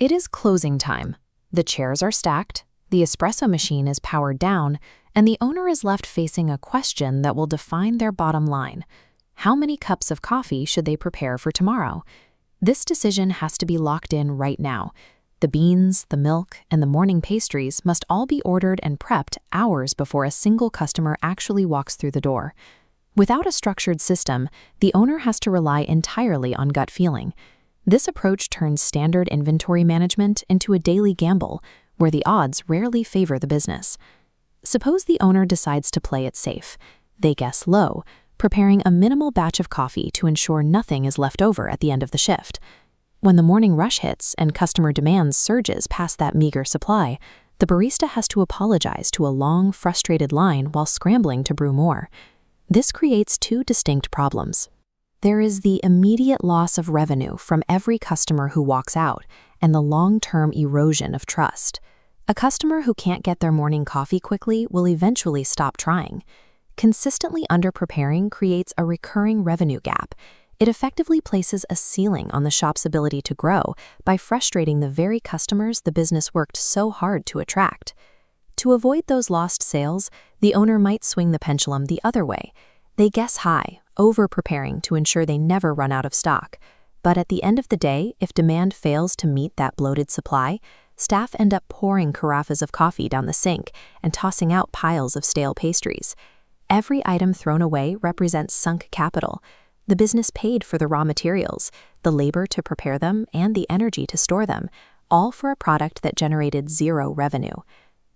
It is closing time. The chairs are stacked, the espresso machine is powered down, and the owner is left facing a question that will define their bottom line. How many cups of coffee should they prepare for tomorrow? This decision has to be locked in right now. The beans, the milk, and the morning pastries must all be ordered and prepped hours before a single customer actually walks through the door. Without a structured system, the owner has to rely entirely on gut feeling. This approach turns standard inventory management into a daily gamble, where the odds rarely favor the business. Suppose the owner decides to play it safe. They guess low, preparing a minimal batch of coffee to ensure nothing is left over at the end of the shift. When the morning rush hits and customer demand surges past that meager supply, the barista has to apologize to a long, frustrated line while scrambling to brew more. This creates two distinct problems. There is the immediate loss of revenue from every customer who walks out and the long-term erosion of trust. A customer who can't get their morning coffee quickly will eventually stop trying. Consistently underpreparing creates a recurring revenue gap. It effectively places a ceiling on the shop's ability to grow by frustrating the very customers the business worked so hard to attract. To avoid those lost sales, the owner might swing the pendulum the other way. They guess high, over-preparing to ensure they never run out of stock. But at the end of the day, if demand fails to meet that bloated supply, staff end up pouring carafes of coffee down the sink and tossing out piles of stale pastries. Every item thrown away represents sunk capital. The business paid for the raw materials, the labor to prepare them, and the energy to store them, all for a product that generated zero revenue.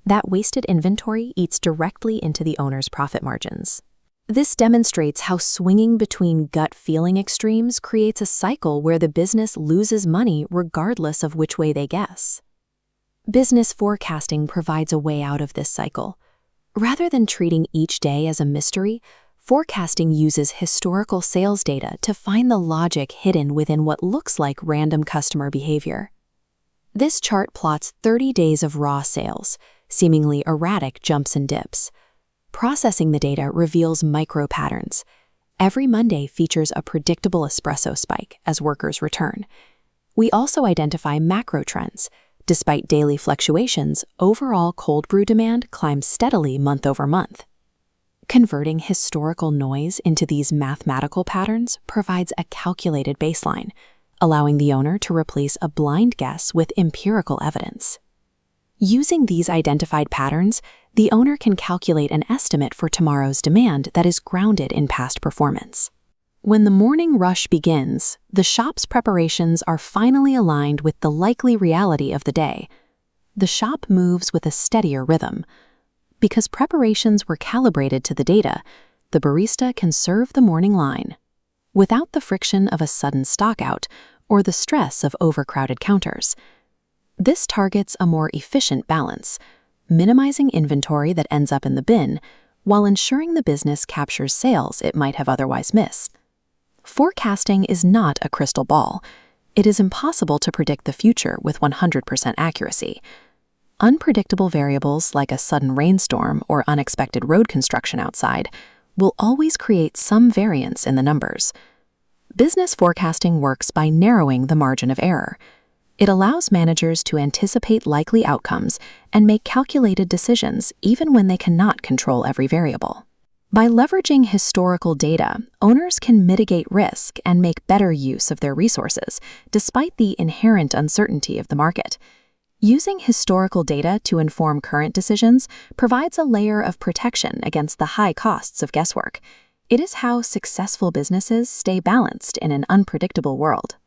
That wasted inventory eats directly into the owner's profit margins. This demonstrates how swinging between gut feeling extremes creates a cycle where the business loses money regardless of which way they guess. Business forecasting provides a way out of this cycle. Rather than treating each day as a mystery, forecasting uses historical sales data to find the logic hidden within what looks like random customer behavior. This chart plots 30 days of raw sales, seemingly erratic jumps and dips. Processing the data reveals micro patterns. Every Monday features a predictable espresso spike as workers return. We also identify macro trends. Despite daily fluctuations, overall cold brew demand climbs steadily month over month. Converting historical noise into these mathematical patterns provides a calculated baseline, allowing the owner to replace a blind guess with empirical evidence. Using these identified patterns, the owner can calculate an estimate for tomorrow's demand that is grounded in past performance. When the morning rush begins, the shop's preparations are finally aligned with the likely reality of the day. The shop moves with a steadier rhythm. Because preparations were calibrated to the data, the barista can serve the morning line without the friction of a sudden stockout or the stress of overcrowded counters. This targets a more efficient balance, minimizing inventory that ends up in the bin while ensuring the business captures sales it might have otherwise missed. Forecasting is not a crystal ball. It is impossible to predict the future with 100% accuracy. Unpredictable variables like a sudden rainstorm or unexpected road construction outside will always create some variance in the numbers. Business forecasting works by narrowing the margin of error. It allows managers to anticipate likely outcomes and make calculated decisions even when they cannot control every variable. By leveraging historical data, owners can mitigate risk and make better use of their resources, despite the inherent uncertainty of the market. Using historical data to inform current decisions provides a layer of protection against the high costs of guesswork. It is how successful businesses stay balanced in an unpredictable world.